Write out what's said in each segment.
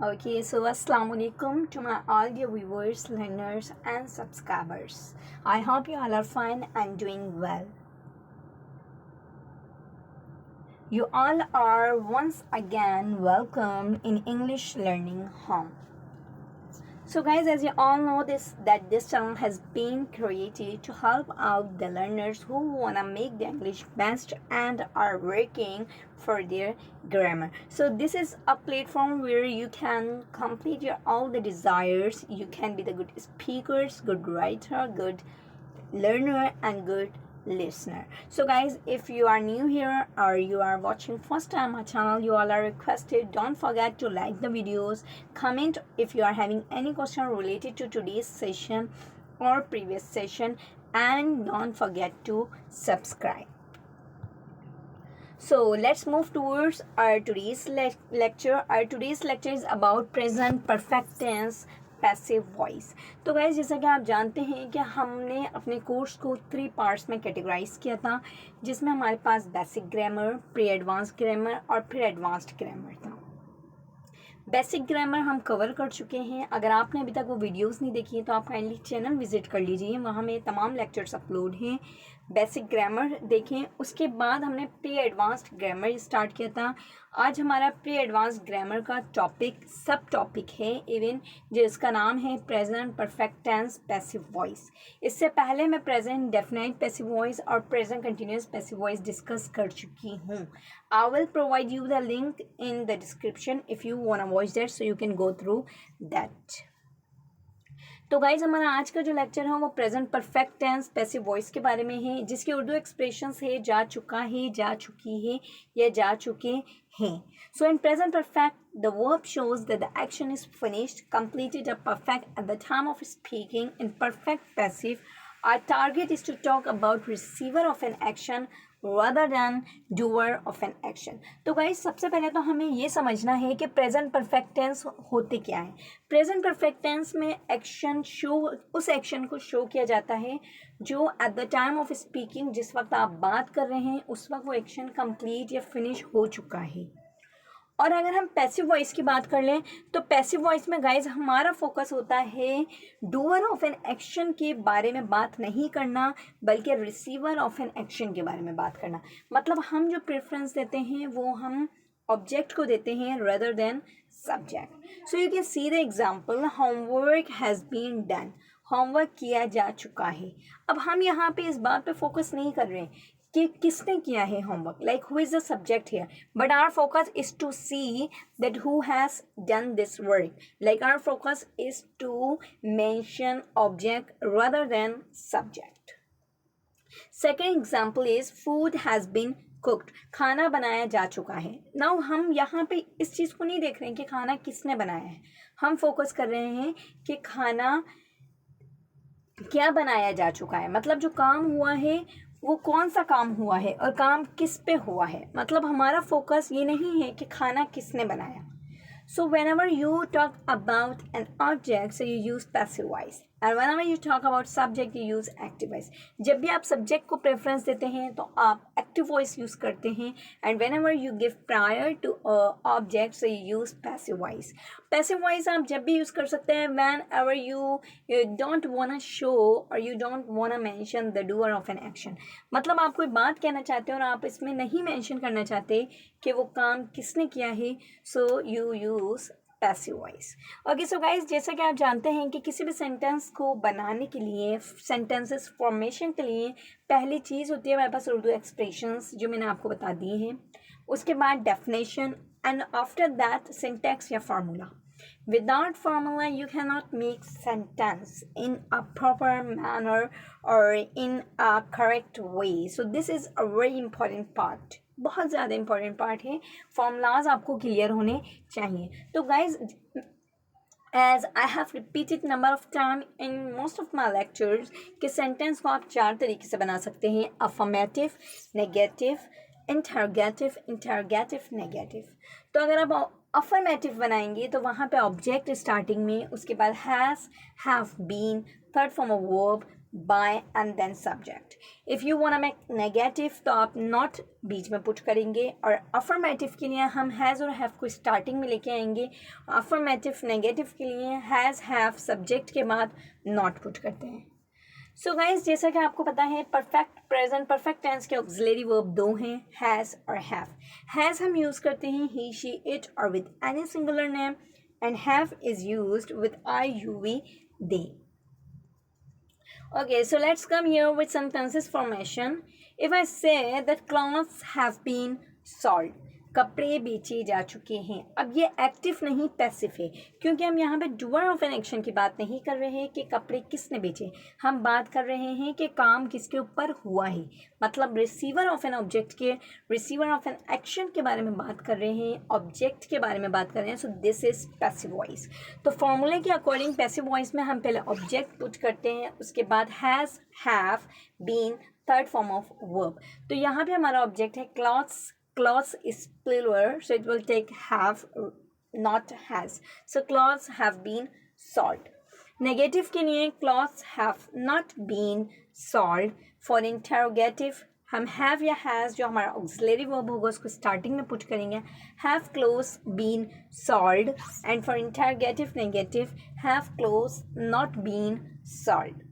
Okay, so assalamu alaikum to my all dear viewers, learners, and subscribers. I hope you all are fine and doing well. You all are once again welcome in English Learning Home. So guys, as you all know this channel has been created to help out the learners who wanna make the English best and are working for their grammar. So this is a platform where you can complete your all the desires. You can be the good speakers, good writer, good learner, and good listener. So guys, if you are new here or you are watching first time my channel, you all are requested, don't forget to like the videos, comment if you are having any question related to today's session or previous session, and don't forget to subscribe. So let's move towards our today's lecture. Our today's lecture is about present perfect tense passive voice. तो guys, जैसा कि आप जानते हैं कि हमने अपने course को 3 पार्ट्स में कैटेगराइज किया था, जिसमें हमारे पास basic grammar, pre advanced grammar और फिर एडवांस्ड ग्रामर था. बेसिक ग्रामर हम कवर कर चुके हैं. अगर आपने अभी तक वो वीडियोस नहीं देखी है तो आप काइंडली चैनल विजिट कर लीजिए, वहाँ में तमाम लेक्चर्स अपलोड हैं. बेसिक ग्रामर देखें. उसके बाद हमने प्री एडवांस्ड ग्रामर स्टार्ट किया था. आज हमारा प्री एडवांस्ड ग्रामर का टॉपिक सब टॉपिक है इवन, जिसका नाम है present perfect tense passive voice. इससे पहले मैं प्रेजेंट डेफिनाइट पैसिव वॉइस और present continuous passive voice discuss कर चुकी हूँ. I will provide you the link in the description if you want to watch that, so you can go through that. तो guys, हमारा आज का जो lecture है वो present perfect tense passive voice के बारे में है, जिसकी उर्दू एक्सप्रेशंस है जा चुका है, जा चुकी है या जा चुके हैं. So in present perfect the verb shows that the action is finished, completed or perfect at the time of speaking. In perfect passive, our target is to talk about receiver of an action rather than doer of an action. तो guys, सबसे पहले तो हमें ये समझना है कि present perfect tense होते क्या है. प्रेजेंट परफेक्ट टेंस में एक्शन शो, उस एक्शन को शो किया जाता है जो at the time of speaking, जिस वक्त आप बात कर रहे हैं उस वक्त वो एक्शन कंप्लीट या फिनिश हो चुका है. और अगर हम पैसिव वॉइस की बात कर लें तो पैसिव वॉइस में गाइज हमारा फोकस होता है डूअर ऑफ एन एक्शन के बारे में बात नहीं करना, बल्कि रिसीवर ऑफ एन एक्शन के बारे में बात करना. मतलब हम जो प्रेफरेंस देते हैं वो हम ऑब्जेक्ट को देते हैं rather than subject. So you can see the example, homework has been done. Homework किया जा चुका है. अब हम यहाँ पे इस बात पे फोकस नहीं कर रहे हैं कि किसने किया है homework, like who is the subject here, but our focus is to see that who has done this work. Like our focus is to mention object rather than subject. Second example is food has been cooked. खाना बनाया जा चुका है. Now हम यहाँ पे इस चीज़ को नहीं देख रहे हैं कि खाना किसने बनाया है. हम फोकस कर रहे हैं कि खाना क्या बनाया जा चुका है, मतलब जो काम हुआ है वो कौन सा काम हुआ है और काम किस पे हुआ है. मतलब हमारा फोकस ये नहीं है कि खाना किसने बनाया. So whenever you talk about an object, so you use passive voice, and whenever you talk about subject, you use active voice. जब भी आप subject को preference देते हैं तो आप active voice use करते हैं, and whenever you give prior to object, so you use passive voice. Passive voice आप जब भी use कर सकते हैं whenever you don't wanna show or you don't wanna mention the doer of an action. मतलब आप कोई बात कहना चाहते हो और आप इसमें नहीं mention करना चाहते कि वो काम किसने किया है, so you use passive voice. Okay, so guys, जैसा कि आप जानते हैं कि किसी भी सेंटेंस को बनाने के लिए, सेंटेंसेस फॉर्मेशन के लिए पहली चीज़ होती है हमारे पास उर्दू एक्सप्रेशंस, जो मैंने आपको बता दिए हैं. उसके बाद definition, and after that syntax या formula. Without formula, you cannot make sentence in a proper manner or in a correct way. So this is a very important part. बहुत ज़्यादा important part है. Formulas आपको clear होने चाहिए. तो guys, as I have repeated number of time in most of my lectures, कि sentence को आप 4 तरीके से बना सकते हैं: affirmative, negative, interrogative, negative. तो अगर आप अफर्मेटिव बनाएंगे तो वहाँ पे ऑब्जेक्ट स्टार्टिंग में, उसके बाद has, have been, third form of verb, by and then subject. if you want to make negative तो आप not बीच में पुट करेंगे, और affirmative के लिए हम has और have को स्टार्टिंग में लेके आएंगे. affirmative negative के लिए has have subject के बाद not पुट करते हैं. सो गाइज, जैसा कि आपको पता है परफेक्ट प्रेजेंट परफेक्ट टेंस के ऑक्सिलरी वर्ब दो हैं, हैज़ और हैव. हैज़ हम यूज़ करते हैं ही शी इट और with any singular name, and have is used with I you we they. Okay, so let's come here with sentences formation. If I say that clothes have been sold, कपड़े बेचे जा चुके हैं. अब ये active नहीं passive है, क्योंकि हम यहाँ पे डूअर ऑफ एन एक्शन की बात नहीं कर रहे हैं कि कपड़े किसने बेचे. हम बात कर रहे हैं कि काम किसके ऊपर हुआ है, मतलब रिसीवर ऑफ एन ऑब्जेक्ट के, रिसीवर ऑफ एन एक्शन के बारे में बात कर रहे हैं, ऑब्जेक्ट के बारे में बात कर रहे हैं. सो दिस इज पैसिव वॉइस. तो फॉर्मूले के अकॉर्डिंग पैसिव वॉइस में हम पहले ऑब्जेक्ट पुट करते हैं, उसके बाद has, have, been, third form of verb. तो यहाँ पे हमारा ऑब्जेक्ट है clothes. Clothes is plural, so it will take have, not has. So clothes have been sold. Negative के लिए clothes have not been sold. For interrogative हम have या has जो हमारा auxiliary verb होगा उसको starting में put करेंगे. Have clothes been sold. And for interrogative negative have clothes not been sold.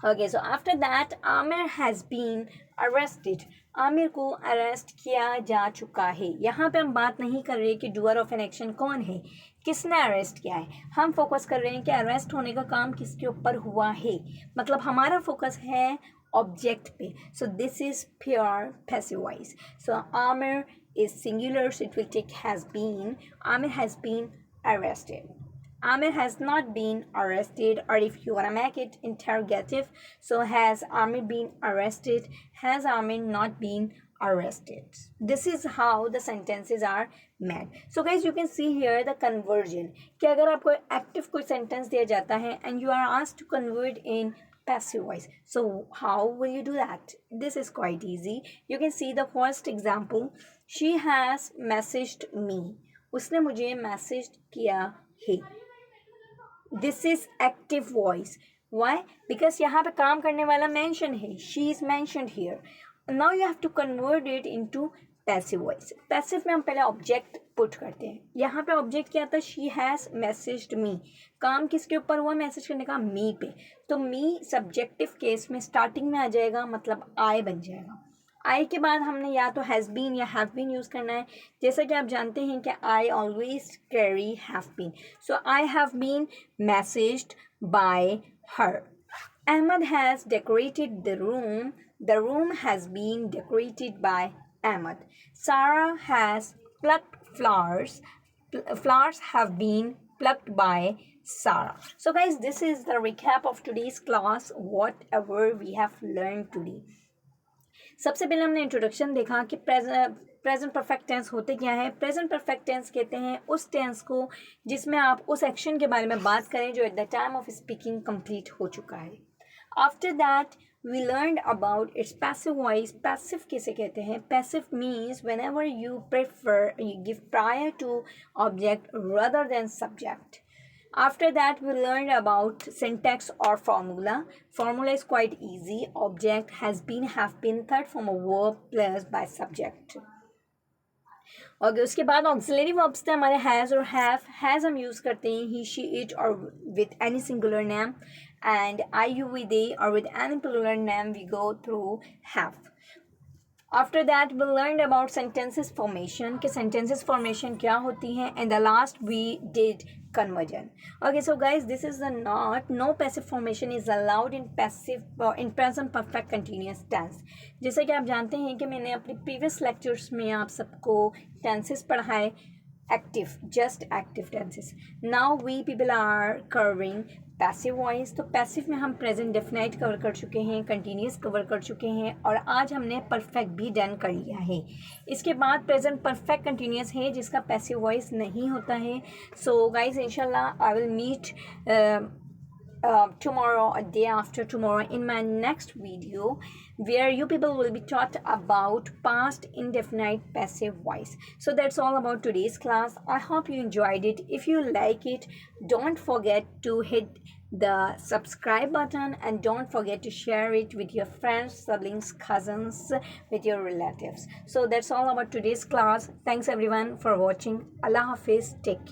Okay, so after that Amir has been arrested. Aamir को arrest किया जा चुका है. यहाँ पे हम बात नहीं कर रहे कि डूअर ऑफ एन एक्शन कौन है, किसने अरेस्ट किया है. हम फोकस कर रहे हैं कि अरेस्ट होने का काम किसके ऊपर हुआ है, मतलब हमारा फोकस है ऑब्जेक्ट पे. So this is pure passive voice. So Amir is singular, so it will take has been. Amir has been arrested. Amir has not been arrested, or if you want to make it interrogative, so has Amir been arrested, has Amir not been arrested. This is how the sentences are made. So guys, you can see here the conversion कि अगर आपको active कोई sentence दिया जाता है and you are asked to convert in passive voice, so how will you do that? This is quite easy. You can see the first example. She has messaged me. उसने मुझे message किया है. This is active voice. Why? Because यहाँ पे काम करने वाला mention है. She is mentioned here. Now you have to convert it into passive voice. Passive में हम पहले object put करते हैं. यहाँ पे object क्या था? She has messaged me. काम किसके ऊपर हुआ मैसेज करने का? me पे. तो me subjective case में starting में आ जाएगा, मतलब I बन जाएगा. आई के बाद हमने या तो हैज़ बीन या हैव बीन यूज़ करना है. जैसा कि आप जानते हैं कि I always carry have been. So I have been messaged by her. Ahmed has decorated the room. The room has been decorated by Ahmed. Sarah has plucked flowers. Flowers have been plucked by Sarah. So guys, this is the recap of today's class, whatever we have learned today. सबसे पहले हमने introduction देखा कि present perfect tense होते क्या है. Present perfect tense कहते हैं उस टेंस को जिसमें आप उस एक्शन के बारे में बात करें जो at the time of speaking complete हो चुका है. After that we learn about its passive voice. Passive किसे कहते हैं? Passive means whenever you prefer, you give prior to object rather than subject. After that, we learned about syntax or formula. Formula is quite easy. Object, has been, have been, third form of verb plus by subject. Okay, उसके बाद auxiliary verbs थे हमारे has और have. Has हम use करते हैं he, she, it और with any singular name, and I, you, we, they or with any plural name we go through have. After that we learned about sentences formation कि sentences formation क्या होती हैं, and the last we did conversion. Okay, so guys, this is the no passive formation is allowed in in present perfect continuous tense. जैसे कि आप जानते हैं कि मैंने अपने previous lectures में आप सबको tenses पढ़ाए, active, just active tenses. Now we people are covering passive voice. तो पैसिव में हम प्रेजेंट डेफिनाइट कवर कर चुके हैं, कंटिन्यूस कवर कर चुके हैं, और आज हमने परफेक्ट भी डन कर लिया है. इसके बाद प्रेजेंट परफेक्ट कंटिन्यूस है जिसका पैसिव वॉइस नहीं होता है. सो गाइज, इंशाल्लाह I will meet tomorrow or day after tomorrow in my next video, where you people will be taught about past indefinite passive voice. So that's all about today's class. I hope you enjoyed it. If you like it, don't forget to hit the subscribe button, and don't forget to share it with your friends, siblings, cousins, with your relatives. So that's all about today's class. Thanks everyone for watching. Allah Hafiz. Take care.